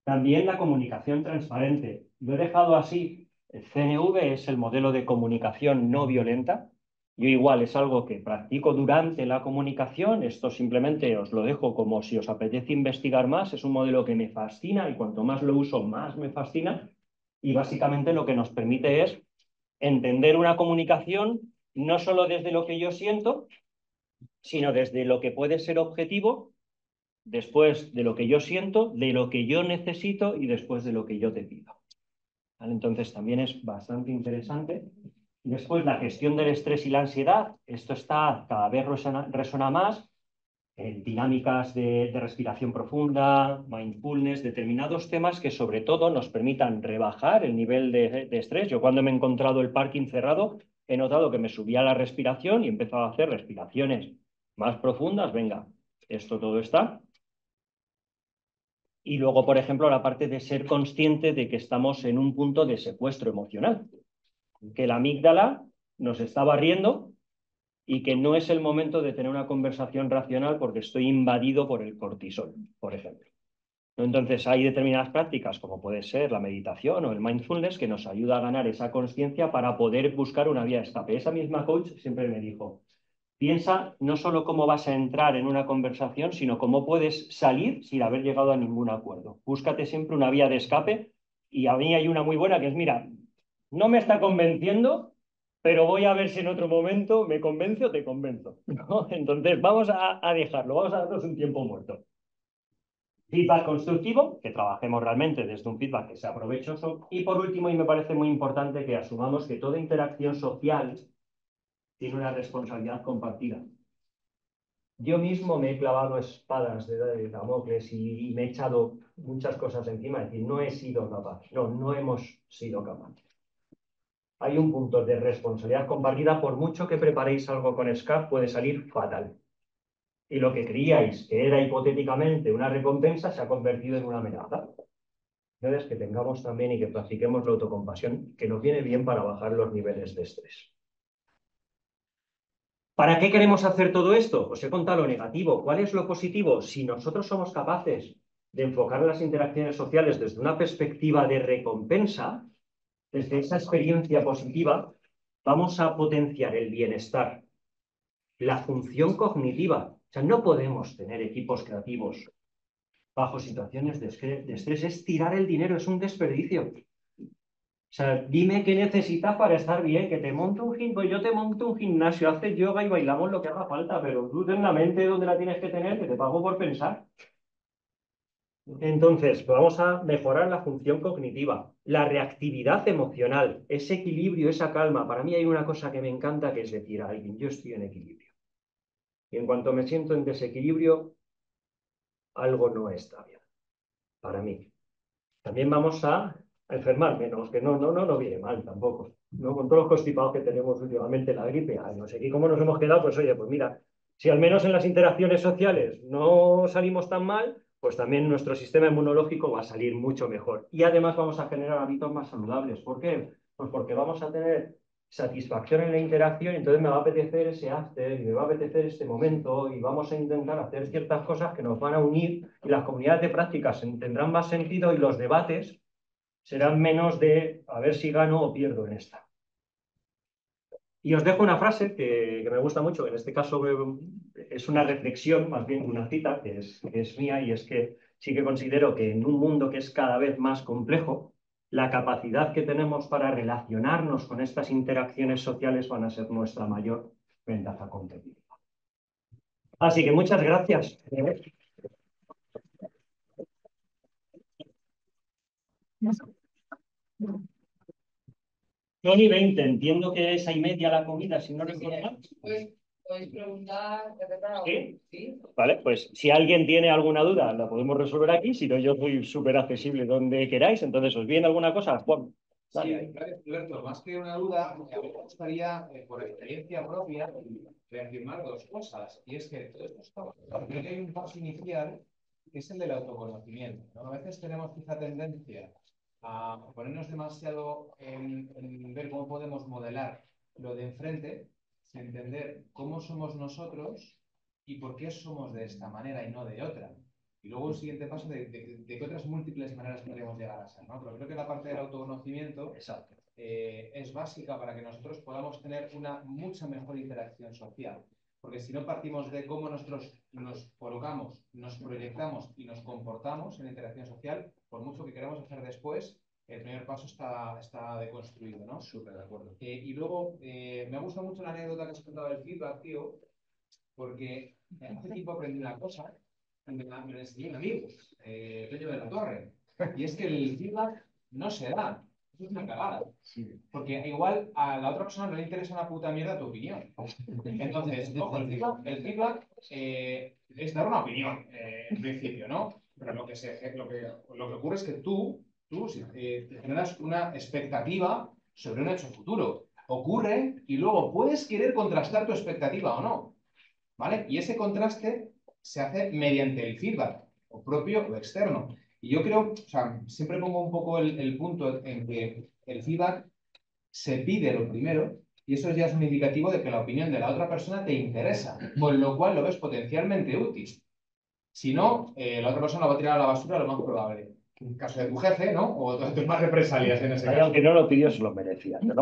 También la comunicación transparente. Lo he dejado así. El CNV es el modelo de comunicación no violenta. Yo igual es algo que practico durante la comunicación. Esto simplemente os lo dejo como si os apetece investigar más. Es un modelo que me fascina y cuanto más lo uso, más me fascina. Y básicamente lo que nos permite es entender una comunicación no solo desde lo que yo siento, sino desde lo que puede ser objetivo, después de lo que yo siento, de lo que yo necesito y después de lo que yo te pido. ¿Vale? Entonces también es bastante interesante. Después la gestión del estrés y la ansiedad, esto está cada vez resuena más en dinámicas de respiración profunda, mindfulness, determinados temas que sobre todo nos permitan rebajar el nivel de estrés. Yo cuando me he encontrado el parking cerrado, he notado que me subía la respiración y he empezado a hacer respiraciones más profundas. Venga, esto todo está. Y luego, por ejemplo, la parte de ser consciente de que estamos en un punto de secuestro emocional, que la amígdala nos está barriendo y que no es el momento de tener una conversación racional porque estoy invadido por el cortisol, por ejemplo. Entonces hay determinadas prácticas, como puede ser la meditación o el mindfulness, que nos ayuda a ganar esa conciencia para poder buscar una vía de escape. Esa misma coach siempre me dijo, piensa no solo cómo vas a entrar en una conversación, sino cómo puedes salir sin haber llegado a ningún acuerdo. Búscate siempre una vía de escape y a mí hay una muy buena que es, mira, no me está convenciendo, pero voy a ver si en otro momento me convence o te convenzo, ¿no? Entonces vamos a dejarlo, vamos a darnos un tiempo muerto. Feedback constructivo, que trabajemos realmente desde un feedback que sea provechoso. Y por último, y me parece muy importante que asumamos que toda interacción social tiene una responsabilidad compartida. Yo mismo me he clavado espadas de Damocles y me he echado muchas cosas encima, es decir, no he sido capaz, no hemos sido capaces. Hay un punto de responsabilidad compartida, por mucho que preparéis algo con SCARF, puede salir fatal. Y lo que creíais que era hipotéticamente una recompensa se ha convertido en una amenaza. Entonces, que tengamos también y que practiquemos la autocompasión, que nos viene bien para bajar los niveles de estrés. ¿Para qué queremos hacer todo esto? Os he contado lo negativo. ¿Cuál es lo positivo? Si nosotros somos capaces de enfocar las interacciones sociales desde una perspectiva de recompensa, desde esa experiencia positiva, vamos a potenciar el bienestar, la función cognitiva. O sea, no podemos tener equipos creativos bajo situaciones de estrés. Es tirar el dinero, es un desperdicio. O sea, dime qué necesitas para estar bien, que te monto un gimnasio, pues yo te monto un gimnasio, haces yoga y bailamos lo que haga falta, pero tú ten la mente donde la tienes que tener, que te pago por pensar. Entonces, vamos a mejorar la función cognitiva, la reactividad emocional, ese equilibrio, esa calma. Para mí hay una cosa que me encanta, que es decir a alguien, yo estoy en equilibrio. Y en cuanto me siento en desequilibrio, algo no está bien, para mí. También vamos a enfermar menos, que no viene mal tampoco. ¿No? Con todos los constipados que tenemos últimamente, la gripe, ay, no sé qué, cómo nos hemos quedado, pues oye, pues mira, si al menos en las interacciones sociales no salimos tan mal, pues también nuestro sistema inmunológico va a salir mucho mejor. Y además vamos a generar hábitos más saludables. ¿Por qué? Pues porque vamos a tener satisfacción en la interacción y entonces me va a apetecer ese after y me va a apetecer este momento y vamos a intentar hacer ciertas cosas que nos van a unir y las comunidades de prácticas tendrán más sentido y los debates serán menos de a ver si gano o pierdo en esta. Y os dejo una frase que me gusta mucho, en este caso es una reflexión, más bien una cita, que es mía, y es que sí que considero que en un mundo que es cada vez más complejo, la capacidad que tenemos para relacionarnos con estas interacciones sociales van a ser nuestra mayor ventaja competitiva. Así que muchas gracias. Tony 20, entiendo que es ahí media la comida, si no recuerdo mal. Podéis preguntar, ¿Sí? ¿Sí? Vale, pues si alguien tiene alguna duda, la podemos resolver aquí. Si no, yo soy súper accesible donde queráis. Entonces, ¿os viene alguna cosa? Juan, dale ahí. Gracias, Alberto. Más que una duda, a mí me gustaría, por experiencia propia, reafirmar dos cosas. Y es que todo esto creo que hay un paso inicial, que es el del autoconocimiento, ¿no? A veces tenemos quizá tendencia a ponernos demasiado en ver cómo podemos modelar lo de enfrente, sin entender cómo somos nosotros y por qué somos de esta manera y no de otra. Y luego el siguiente paso de qué otras múltiples maneras podríamos llegar a ser, ¿no? Pero creo que la parte del autoconocimiento es básica para que nosotros podamos tener una mucha mejor interacción social. Porque si no partimos de cómo nosotros nos colocamos, nos proyectamos y nos comportamos en la interacción social, por mucho que queramos hacer después, el primer paso está deconstruido, ¿no? Súper de acuerdo. Y luego, me ha gustado mucho la anécdota que has contado del feedback, tío, porque hace tiempo aprendí una cosa, me lo enseñó un amigo, Peño de la Torre, y es que el feedback no se da. Eso es una cagada. Porque igual a la otra persona no le interesa una puta mierda tu opinión. Entonces, ojo, el feedback es dar una opinión, en principio, ¿no? Pero lo que ocurre es que tú generas una expectativa sobre un hecho futuro. Ocurre y luego puedes querer contrastar tu expectativa o no, ¿vale? Y ese contraste se hace mediante el feedback, o propio o externo. Y yo creo, o sea, siempre pongo un poco el punto en que el feedback se pide lo primero, y eso ya es un indicativo de que la opinión de la otra persona te interesa, con lo cual lo ves potencialmente útil. Si no, la otra persona lo va a tirar a la basura, lo más probable. En el caso de tu jefe, ¿no? O tus más represalias en ese caso. Aunque no lo pidió, se lo merecía. El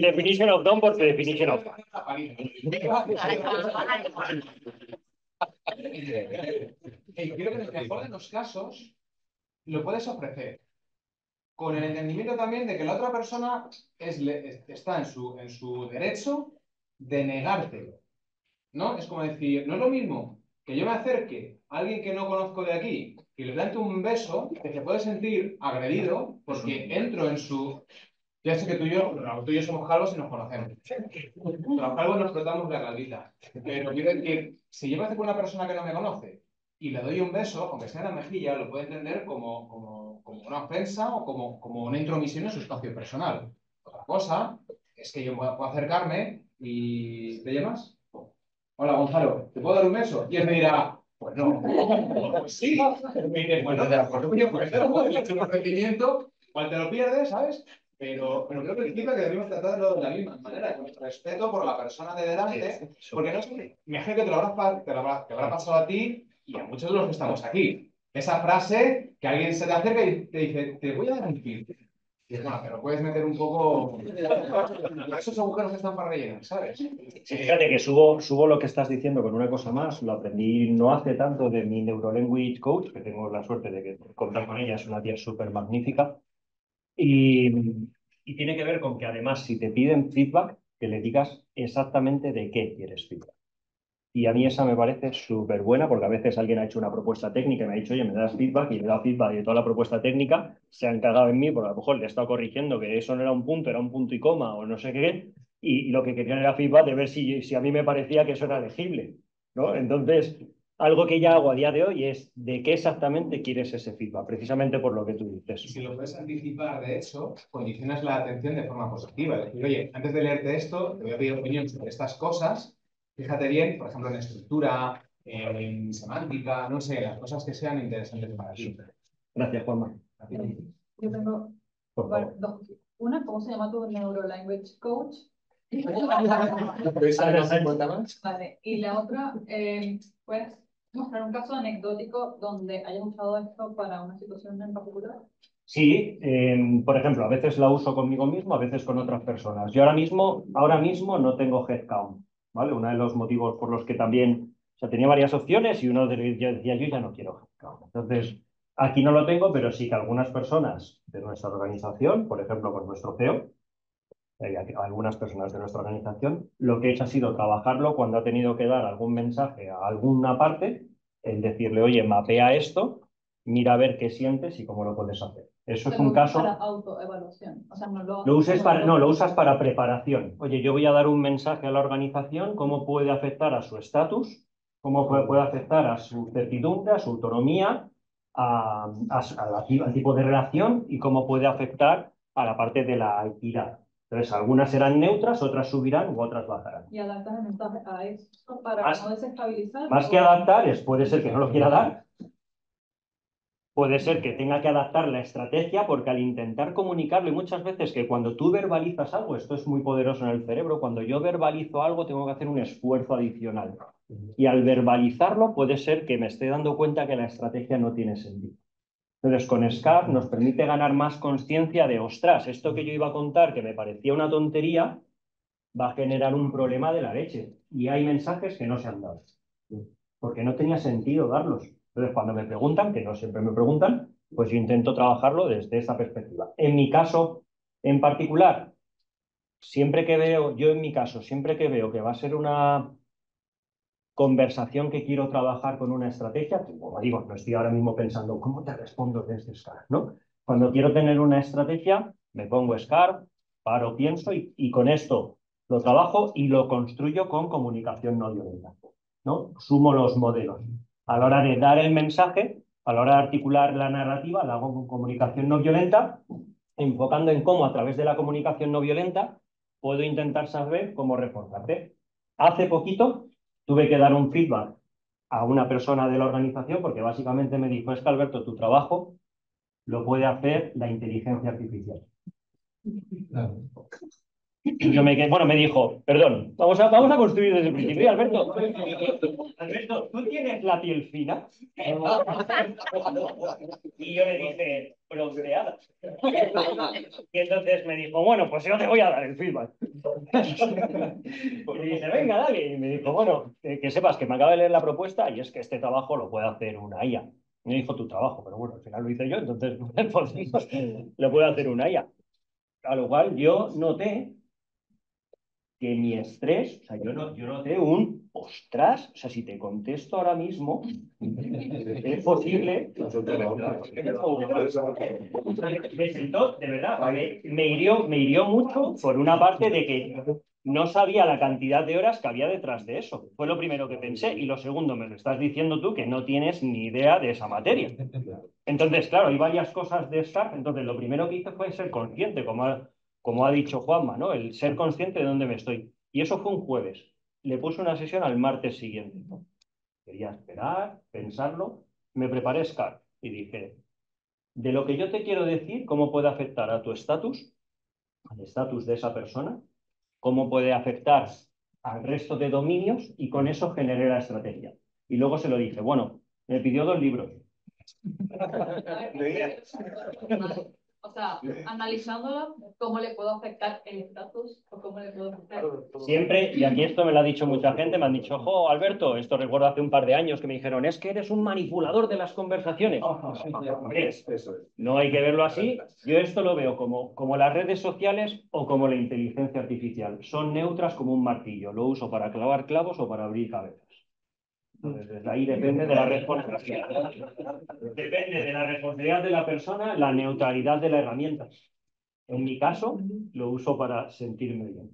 definition of done por definition of Creo que en el mejor de los casos lo puedes ofrecer con el entendimiento también de que la otra persona está en su derecho de negártelo, ¿no? Es como decir, no es lo mismo que yo me acerque a alguien que no conozco de aquí y le plante un beso, que se puede sentir agredido porque entro en su... Ya sé que tú y yo somos calvos y nos conocemos. Los calvos nos frotamos la calvita. Pero quiero decir, si yo me acerco a una persona que no me conoce y le doy un beso, aunque sea en la mejilla, lo puede entender como una ofensa o como una intromisión en su espacio personal. Otra cosa es que yo puedo acercarme y... ¿Te llamas? Hola, Gonzalo, ¿te puedo dar un beso? Y él me dirá, pues no. Pues sí. Me dice, bueno, de acuerdo, pues te lo he hecho un ofrecimiento, igual te lo pierdes, ¿sabes? Pero creo que implica que debemos tratarlo de la misma manera, con respeto por la persona de delante, porque no es que, me imagino que te habrá pasado a ti y a muchos de los que estamos aquí. Esa frase que alguien se te acerca y te dice, te voy a dar un tip. Y bueno, pero puedes meter un poco esos agujeros que están para rellenar, ¿sabes? Sí, fíjate que subo lo que estás diciendo con una cosa más. Lo aprendí no hace tanto de mi Neurolanguage Coach, que tengo la suerte de contar con ella, es una tía súper magnífica. Y tiene que ver con que además si te piden feedback, que le digas exactamente de qué quieres feedback. Y a mí esa me parece súper buena porque a veces alguien ha hecho una propuesta técnica y me ha dicho, oye, me das feedback y le he dado feedback de toda la propuesta técnica, se han cagado en mí porque a lo mejor le he estado corrigiendo que eso no era un punto, era un punto y coma o no sé qué, y lo que querían era feedback de ver si a mí me parecía que eso era legible, ¿no? Entonces, algo que ya hago a día de hoy es de qué exactamente quieres ese feedback, precisamente por lo que tú dices. Y si lo puedes anticipar, de hecho, condicionas la atención de forma positiva. Es decir, oye, antes de leerte esto, te voy a pedir opinión sobre estas cosas Fíjate bien, por ejemplo, en estructura, en semántica, no sé, las cosas que sean interesantes para ti. Gracias, Juanma. Yo tengo Por favor. dos. Una, ¿cómo se llama tu Neurolanguage Coach? Vale. Y la otra, ¿puedes mostrar un caso anecdótico donde hayas usado esto para una situación en particular? Sí, por ejemplo, a veces la uso conmigo mismo, a veces con otras personas. Yo ahora mismo no tengo headcount, ¿vale? Uno de los motivos por los que también, o sea, tenía varias opciones y uno de ellos yo decía, yo ya no quiero headcount. Entonces, aquí no lo tengo, pero sí que algunas personas de nuestra organización, por ejemplo, con nuestro CEO, algunas personas de nuestra organización, lo que he hecho ha sido trabajarlo cuando ha tenido que dar algún mensaje a alguna parte, el decirle, oye, mapea esto, mira a ver qué sientes y cómo lo puedes hacer. Eso es un caso. Para autoevaluación. O sea, no lo usas para preparación. Oye, yo voy a dar un mensaje a la organización, cómo puede afectar a su estatus, cómo puede afectar a su certidumbre, a su autonomía, al tipo de relación y cómo puede afectar a la parte de la equidad. Entonces, algunas serán neutras, otras subirán u otras bajarán. Y adaptas el mensaje a esto para no desestabilizar. Más que adaptar, puede ser que no lo quiera dar. Puede ser que tenga que adaptar la estrategia porque al intentar comunicarlo, y muchas veces que cuando tú verbalizas algo, esto es muy poderoso en el cerebro, cuando yo verbalizo algo tengo que hacer un esfuerzo adicional. Y al verbalizarlo puede ser que me esté dando cuenta que la estrategia no tiene sentido. Entonces, con SCAP nos permite ganar más conciencia de, ostras, esto que yo iba a contar, que me parecía una tontería, va a generar un problema de la leche. Y hay mensajes que no se han dado, porque no tenía sentido darlos. Entonces, cuando me preguntan, que no siempre me preguntan, pues yo intento trabajarlo desde esa perspectiva. En mi caso, en particular, siempre que veo que va a ser una conversación que quiero trabajar con una estrategia, como digo, no estoy ahora mismo pensando, ¿cómo te respondo desde SCARF? ¿No? Cuando quiero tener una estrategia, me pongo SCARF, paro, pienso y con esto lo trabajo y lo construyo con comunicación no violenta, ¿no? Sumo los modelos. A la hora de dar el mensaje, a la hora de articular la narrativa, la hago con comunicación no violenta, enfocando en cómo a través de la comunicación no violenta puedo intentar saber cómo reforzarte. Hace poquito tuve que dar un feedback a una persona de la organización porque básicamente me dijo, es que Alberto, tu trabajo lo puede hacer la inteligencia artificial. Y yo me dijo, perdón, vamos a construir desde el principio. Alberto, ¿tú tienes la piel fina? Y yo le dije, bronceada. Y entonces me dijo, bueno, pues yo te voy a dar el feedback. Y le dije, venga, dale. Y me dijo, bueno, que sepas que me acaba de leer la propuesta y es que este trabajo lo puede hacer una IA. Me dijo tu trabajo, pero bueno, al final lo hice yo, entonces lo puede hacer una IA. A lo cual yo noté que mi estrés, o sea, yo noté ostras, o sea, si te contesto ahora mismo, es posible. De verdad, me hirió mucho por una parte de que no sabía la cantidad de horas que había detrás de eso. Fue lo primero que pensé. Y lo segundo, me lo estás diciendo tú, que no tienes ni idea de esa materia. Entonces, claro, hay varias cosas de SCARF. Entonces, lo primero que hice fue ser consciente, como ha dicho Juanma, ¿no? El ser consciente de dónde me estoy. Y eso fue un jueves. Le puse una sesión al martes siguiente. Quería esperar, pensarlo. Me preparé SCARF y dije, de lo que yo te quiero decir, cómo puede afectar a tu estatus, al estatus de esa persona, cómo puede afectar al resto de dominios y con eso generé la estrategia. Y luego se lo dije, bueno, me pidió 2 libros. O sea, analizándolo, ¿cómo le puedo afectar el estatus o cómo le puedo afectar? Siempre, y aquí esto me lo ha dicho mucha gente, me han dicho, jo, Alberto, esto recuerdo hace un par de años que me dijeron, es que eres un manipulador de las conversaciones. No hay que verlo así. Yo esto lo veo como las redes sociales o como la inteligencia artificial. Son neutras como un martillo. Lo uso para clavar clavos o para abrir cabezas. Entonces, desde ahí depende de la responsabilidad. Depende de la responsabilidad de la persona, la neutralidad de la herramienta. En mi caso, lo uso para sentirme bien.